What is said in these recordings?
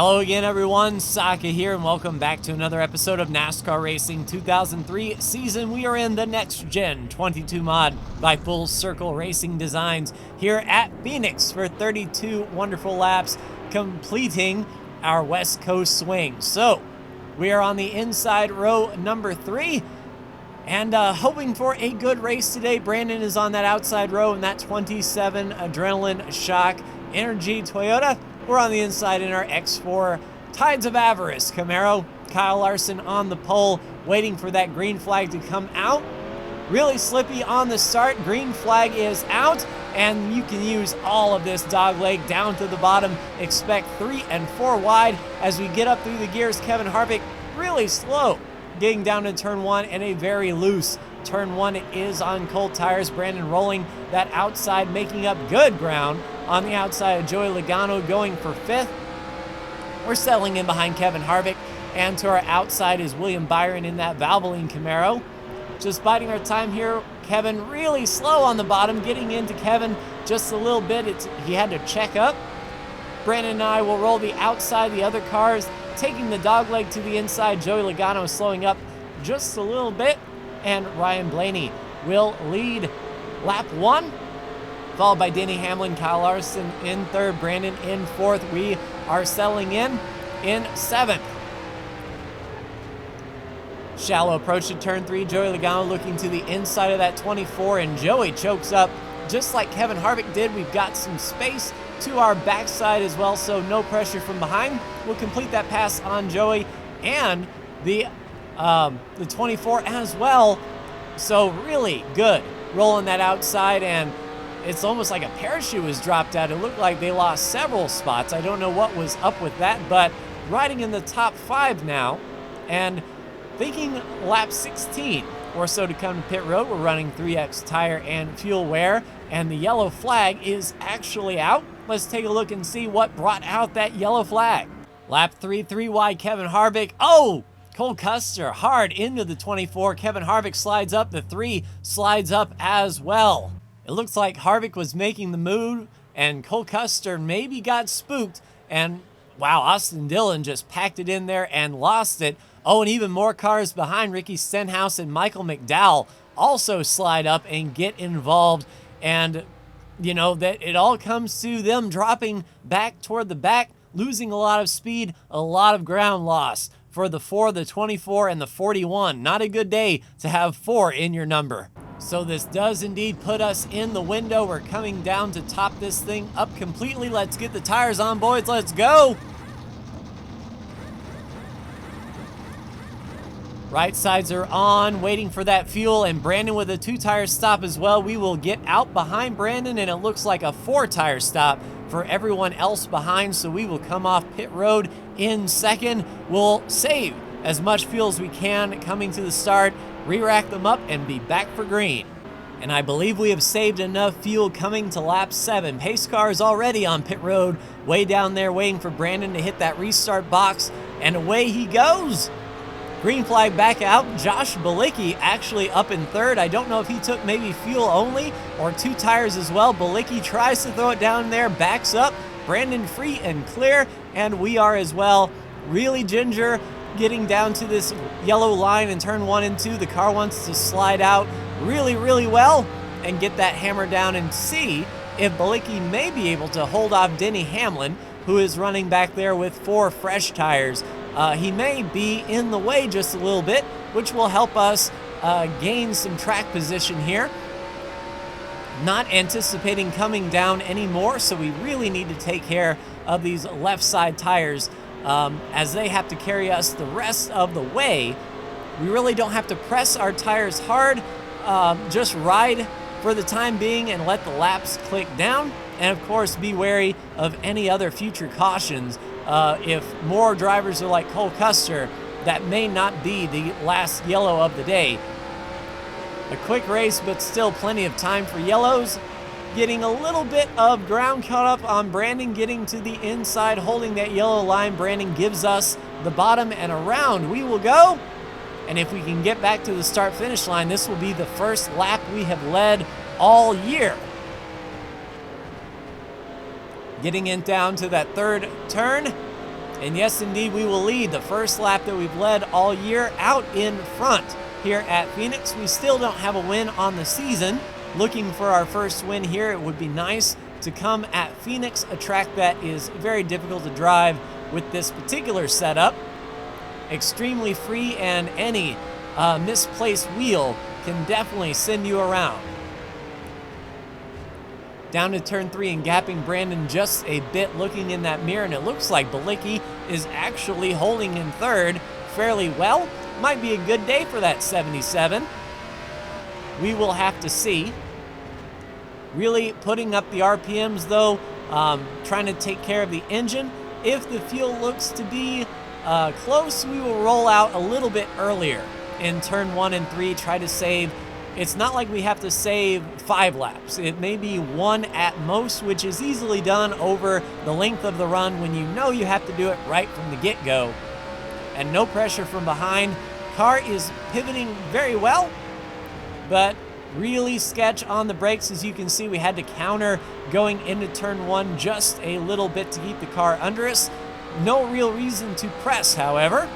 Hello again, everyone. Saka here, and welcome back to another episode of NASCAR Racing 2003 season. We are in the next gen 22 mod by Full Circle Racing Designs here at Phoenix for 32 wonderful laps, completing our West Coast swing. So we are on the inside row number 3 and hoping for a good race today. Brandon is on that outside row in that 27 Adrenaline Shock Energy Toyota. We're on the inside in our X4 Tides of Avarice Camaro. Kyle Larson on the pole, waiting for that green flag to come out. Really slippy on the start. Green flag is out, and you can use all of this dog leg down to the bottom. Expect 3 and 4 wide as we get up through the gears. Kevin Harvick really slow getting down to turn 1, and a very loose turn 1 is on cold tires. Brandon rolling that outside, making up good ground on the outside of Joey Logano, going for 5th. We're settling in behind Kevin Harvick, and to our outside is William Byron in that Valvoline Camaro. Just biding our time here. Kevin really slow on the bottom, getting into Kevin just a little bit. He had to check up. Brandon and I will roll the outside, the other cars taking the dog leg to the inside. Joey Logano is slowing up just a little bit, and Ryan Blaney will lead lap 1, followed by Denny Hamlin, Kyle Larson in 3rd, Brandon in 4th. We are settling in 7th. Shallow approach to turn 3. Joey Logano looking to the inside of that 24, and Joey chokes up just like Kevin Harvick did. We've got some space to our backside as well, so no pressure from behind. We'll complete that pass on Joey and the 24 as well. So really good rolling that outside, and it's almost like a parachute was dropped out. It looked like they lost several spots. I don't know what was up with that, but riding in the top 5 now, and thinking lap 16 or so to come to pit road. We're running 3X tire and fuel wear, and the yellow flag is actually out. Let's take a look and see what brought out that yellow flag. Lap 3, 3 wide, Kevin Harvick. Oh! Cole Custer hard into the 24. Kevin Harvick slides up. The 3 slides up as well. It looks like Harvick was making the move, and Cole Custer maybe got spooked, and wow, Austin Dillon just packed it in there and lost it. Oh, and even more cars behind. Ricky Stenhouse and Michael McDowell also slide up and get involved, and you know that it all comes to them dropping back toward the back, losing a lot of speed, a lot of ground loss for the 4, the 24, and the 41. Not a good day to have 4 in your number. So this does indeed put us in the window. We're coming down to top this thing up completely. Let's get the tires on, boys. Let's go. Right sides are on, waiting for that fuel, and Brandon with a 2-tire stop as well. We will get out behind Brandon, and it looks like a 4-tire stop for everyone else behind, so we will come off pit road in 2nd. We'll save as much fuel as we can coming to the start, re-rack them up, and be back for green. And I believe we have saved enough fuel coming to lap 7. Pace car is already on pit road, way down there waiting for Brandon to hit that restart box, and away he goes. Green flag back out. Josh Bilicki actually up in 3rd. I don't know if he took maybe fuel only or 2 tires as well. Bilicki tries to throw it down there, backs up. Brandon free and clear, and we are as well. Really ginger getting down to this yellow line in turn 1 and 2. The car wants to slide out really, really well and get that hammer down and see if Bilicki may be able to hold off Denny Hamlin, who is running back there with 4 fresh tires. He may be in the way just a little bit, which will help us gain some track position here. Not anticipating coming down anymore, so we really need to take care of these left side tires as they have to carry us the rest of the way. We really don't have to press our tires hard, just ride for the time being and let the laps click down. And of course, be wary of any other future cautions. If more drivers are like Cole Custer, that may not be the last yellow of the day. A quick race, but still plenty of time for yellows. Getting a little bit of ground caught up on Brandon, getting to the inside, holding that yellow line. Brandon gives us the bottom, and around we will go. And if we can get back to the start-finish line, this will be the first lap we have led all year. Getting it down to that 3rd turn, And yes, indeed, we will lead the first lap that we've led all year out in front here at Phoenix. We still don't have a win on the season. Looking for our first win here. It would be nice to come at Phoenix, a track that is very difficult to drive with this particular setup. Extremely free, and any misplaced wheel can definitely send you around. Down to turn 3 and gapping Brandon just a bit, looking in that mirror, and it looks like Balicki is actually holding in third fairly well. Might be a good day for that 77. We will have to see. Really putting up the RPMs though, trying to take care of the engine. If the fuel looks to be close, we will roll out a little bit earlier in turn 1 and 3, try to save. It's not like we have to save 5 laps. It may be 1 at most, which is easily done over the length of the run when you know you have to do it right from the get-go. And no pressure from behind. Car is pivoting very well, but really sketch on the brakes. As you can see, we had to counter going into turn 1 just a little bit to keep the car under us. No real reason to press, however.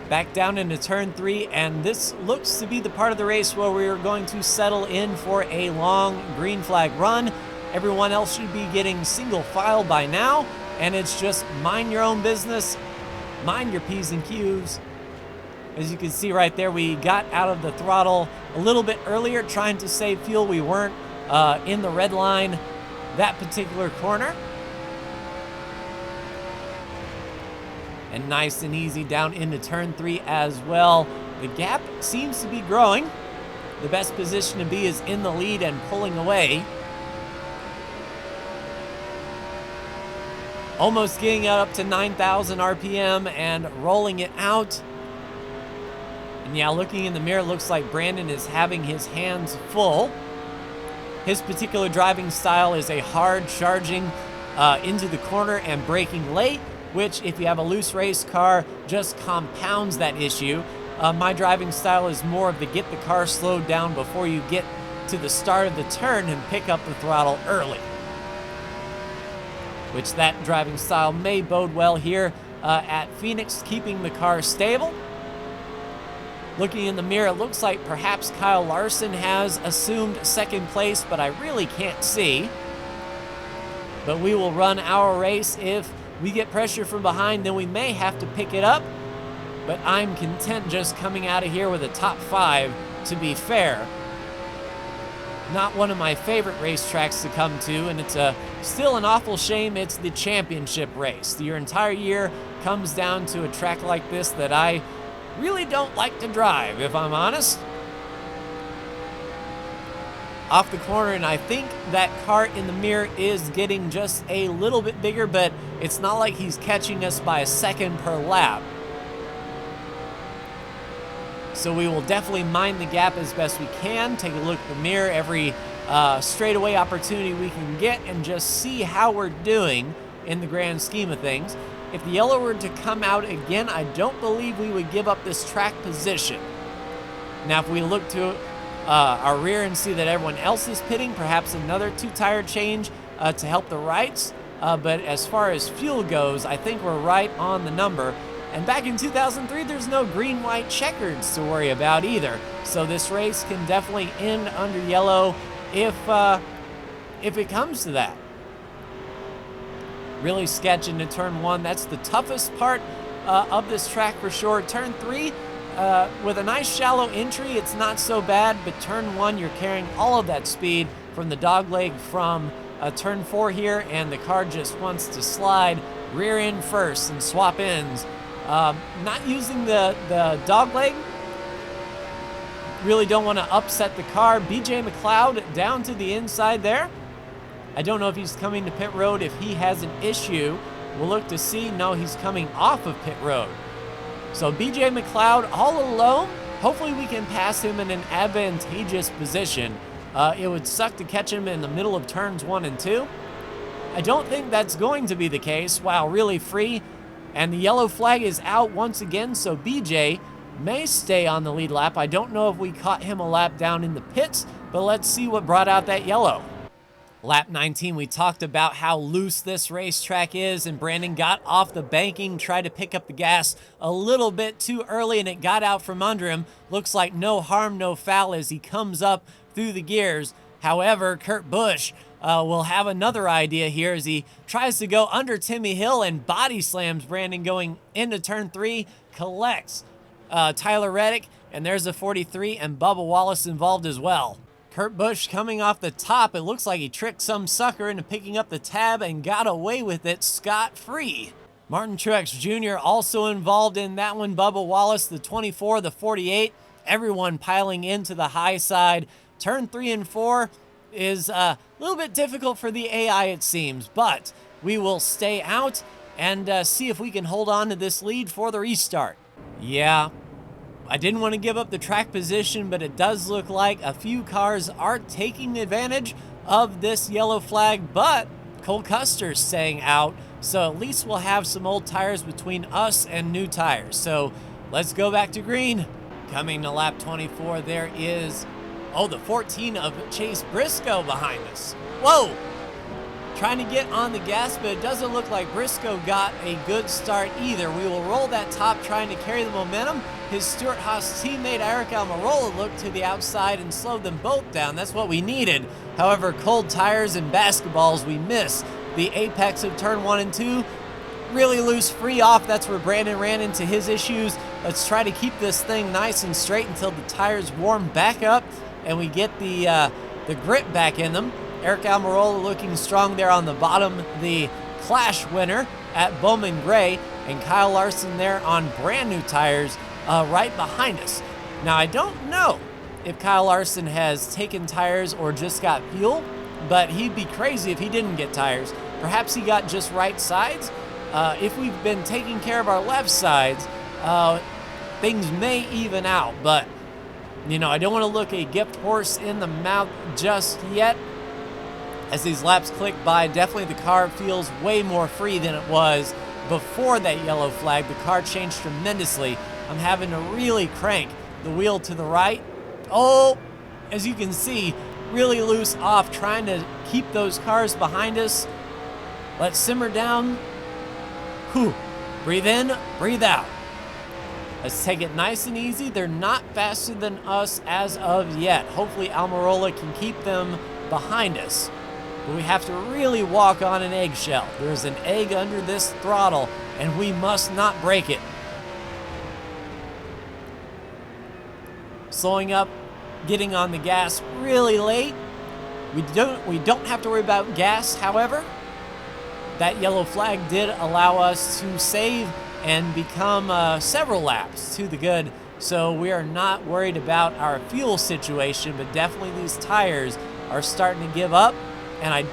Back down into turn 3, and this looks to be the part of the race where we are going to settle in for a long green flag run. Everyone else should be getting single file by now, and it's just mind your own business, mind your P's and Q's. As you can see right there, we got out of the throttle a little bit earlier trying to save fuel. We weren't in the red line that particular corner. And nice and easy down into turn 3 as well. The gap seems to be growing. The best position to be is in the lead and pulling away. Almost getting up to 9,000 RPM and rolling it out. And yeah, looking in the mirror, looks like Brandon is having his hands full. His particular driving style is a hard charging into the corner and braking late, which if you have a loose race car just compounds that issue. My driving style is more of the get the car slowed down before you get to the start of the turn and pick up the throttle early. Which that driving style may bode well here at Phoenix, keeping the car stable. Looking in the mirror, it looks like perhaps Kyle Larson has assumed second place, but I really can't see. But we will run our race. If we get pressure from behind, then we may have to pick it up. But I'm content just coming out of here with a top 5, to be fair. Not one of my favorite racetracks to come to, and it's still an awful shame it's the championship race. Your entire year comes down to a track like this that I really don't like to drive, if I'm honest. Off the corner, and I think that car in the mirror is getting just a little bit bigger, but it's not like he's catching us by a second per lap. So we will definitely mind the gap as best we can, take a look at the mirror every straightaway opportunity we can get, and just see how we're doing in the grand scheme of things. If the yellow were to come out again, I don't believe we would give up this track position. Now, if we look to our rear and see that everyone else is pitting, perhaps another 2-tire change to help the rights. But as far as fuel goes, I think we're right on the number. And back in 2003, there's no green-white checkers to worry about either. So this race can definitely end under yellow if it comes to that. Really sketch into turn 1. That's the toughest part of this track for sure. Turn 3, with a nice shallow entry, it's not so bad, but turn 1, you're carrying all of that speed from the dogleg from turn 4 here, and the car just wants to slide rear end first and swap ends. Not using the dogleg. Really don't want to upset the car. BJ MacLeod down to the inside there. I don't know if he's coming to pit road. If he has an issue, we'll look to see. No, he's coming off of pit road. So BJ MacLeod all alone. Hopefully we can pass him in an advantageous position. It would suck to catch him in the middle of turns 1 and 2. I don't think that's going to be the case. Wow, really free. And the yellow flag is out once again, so BJ may stay on the lead lap. I don't know if we caught him a lap down in the pits, but let's see what brought out that yellow. Lap 19, we talked about how loose this racetrack is, and Brandon got off the banking, tried to pick up the gas a little bit too early, and it got out from under him. Looks like no harm, no foul as he comes up through the gears. However, Kurt Busch will have another idea here as he tries to go under Timmy Hill and body slams Brandon going into turn 3, collects Tyler Reddick, and there's a 43, and Bubba Wallace involved as well. Kurt Busch coming off the top. It looks like he tricked some sucker into picking up the tab and got away with it scot-free. Martin Truex Jr. also involved in that one. Bubba Wallace, the 24, the 48, everyone piling into the high side. Turn 3 and 4 is a little bit difficult for the AI, it seems, but we will stay out and see if we can hold on to this lead for the restart. Yeah. I didn't want to give up the track position, but it does look like a few cars are taking advantage of this yellow flag, but Cole Custer's staying out, so at least we'll have some old tires between us and new tires. So let's go back to green. Coming to lap 24, there is, the 14 of Chase Briscoe behind us. Whoa! Trying to get on the gas, but it doesn't look like Briscoe got a good start either. We will roll that top, trying to carry the momentum. His Stewart Haas teammate Eric Almirola looked to the outside and slowed them both down. That's what we needed. However, cold tires and basketballs, we miss the apex of turn 1 and 2. Really loose, free off. That's where Brandon ran into his issues. Let's try to keep this thing nice and straight until the tires warm back up and we get the grip back in them. Eric Almirola looking strong there on the bottom, the Clash winner at Bowman Gray, and Kyle Larson there on brand new tires right behind us. Now, I don't know if Kyle Larson has taken tires or just got fuel, but he'd be crazy if he didn't get tires. Perhaps he got just right sides. If we've been taking care of our left sides, things may even out, but you know, I don't want to look a gift horse in the mouth just yet. As these laps click by, definitely the car feels way more free than it was before that yellow flag. The car changed tremendously. I'm having to really crank the wheel to the right. Oh, as you can see, really loose off, trying to keep those cars behind us. Let's simmer down. Whew. Breathe in, breathe out. Let's take it nice and easy. They're not faster than us as of yet. Hopefully Almirola can keep them behind us. But we have to really walk on an eggshell. There's an egg under this throttle, and we must not break it. Slowing up, getting on the gas really late. We don't have to worry about gas, however. That yellow flag did allow us to save and become several laps to the good. So we are not worried about our fuel situation, but definitely these tires are starting to give up. And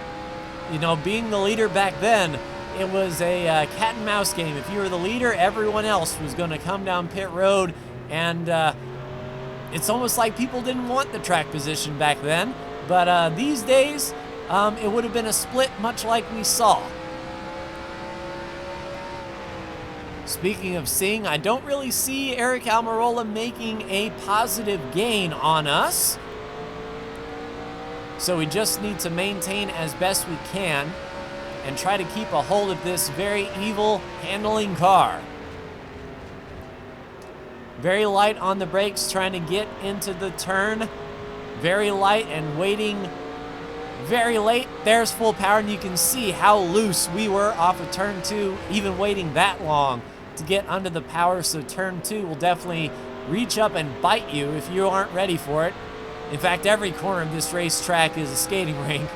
being the leader back then, it was a cat and mouse game. If you were the leader, everyone else was going to come down pit road, and it's almost like people didn't want the track position back then. But these days, it would have been a split, much like we saw. Speaking of seeing, I don't really see Eric Almirola making a positive gain on us. So we just need to maintain as best we can and try to keep a hold of this very evil handling car. Very light on the brakes, trying to get into the turn. Very light and waiting very late. There's full power, and you can see how loose we were off of turn 2, even waiting that long to get under the power. So turn 2 will definitely reach up and bite you if you aren't ready for it. In fact, every corner of this racetrack is a skating rink.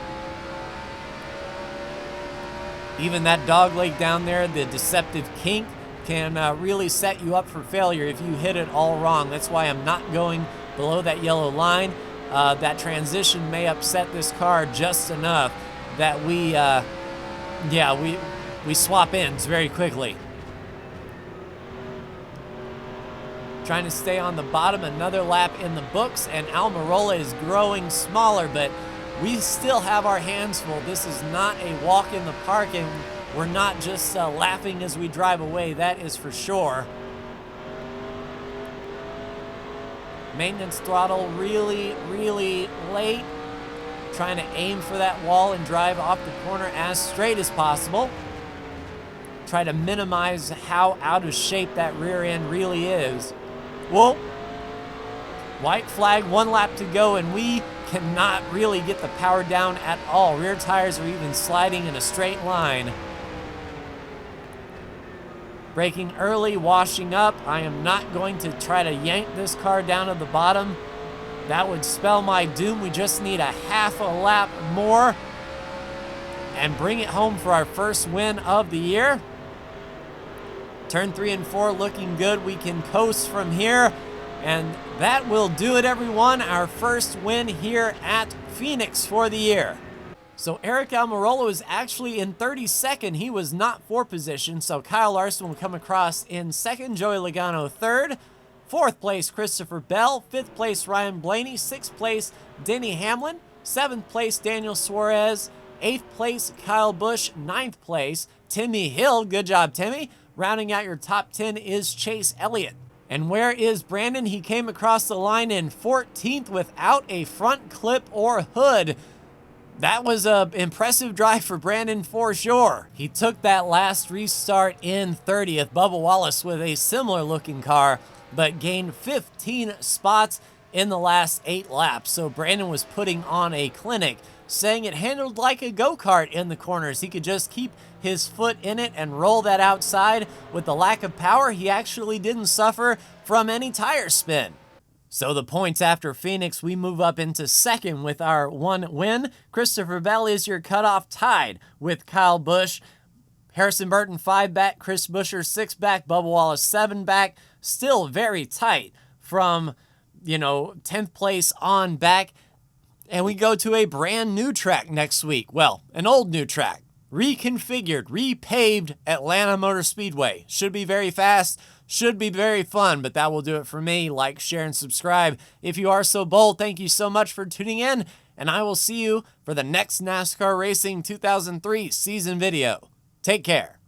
Even that dog leg down there, the deceptive kink, can really set you up for failure if you hit it all wrong. That's why I'm not going below that yellow line. That transition may upset this car just enough that we swap ends very quickly. Trying to stay on the bottom, another lap in the books, and Almirola is growing smaller, but we still have our hands full. This is not a walk in the park, and we're not just laughing as we drive away, that is for sure. Maintenance throttle really, really late. trying to aim for that wall and drive off the corner as straight as possible. Try to minimize how out of shape that rear end really is. Whoa. White flag, 1 lap to go, and we cannot really get the power down at all. Rear tires are even sliding in a straight line. Braking early, washing up. I am not going to try to yank this car down to the bottom. That would spell my doom. We just need a half a lap more and bring it home for our first win of the year. Turn 3 and 4 looking good. We can coast from here. And that will do it, everyone. Our first win here at Phoenix for the year. So Eric Almirola is actually in 32nd. He was not 4th position. So Kyle Larson will come across in 2nd. Joey Logano 3rd. 4th place, Christopher Bell. 5th place, Ryan Blaney. 6th place, Denny Hamlin. 7th place, Daniel Suarez. 8th place, Kyle Busch. 9th place, Timmy Hill. Good job, Timmy. Rounding out your top 10 is Chase Elliott. And where is Brandon? He came across the line in 14th without a front clip or hood. That was an impressive drive for Brandon for sure. He took that last restart in 30th. Bubba Wallace with a similar looking car, but gained 15 spots in the last 8 laps. So Brandon was putting on a clinic, saying it handled like a go-kart in the corners. He could just keep his foot in it and roll that outside. With the lack of power, he actually didn't suffer from any tire spin. So the points after Phoenix, we move up into 2nd with our 1 win. Christopher Bell is your cutoff, tied with Kyle Busch. Harrison Burton 5 back, Chris Buescher 6 back, Bubba Wallace 7 back. Still very tight from, 10th place on back. And we go to a brand new track next week. Well, an old new track. Reconfigured, repaved Atlanta Motor Speedway. Should be very fast, should be very fun, but that will do it for me. Like, share, and subscribe if you are so bold. Thank you so much for tuning in, and I will see you for the next NASCAR Racing 2003 season video. Take care.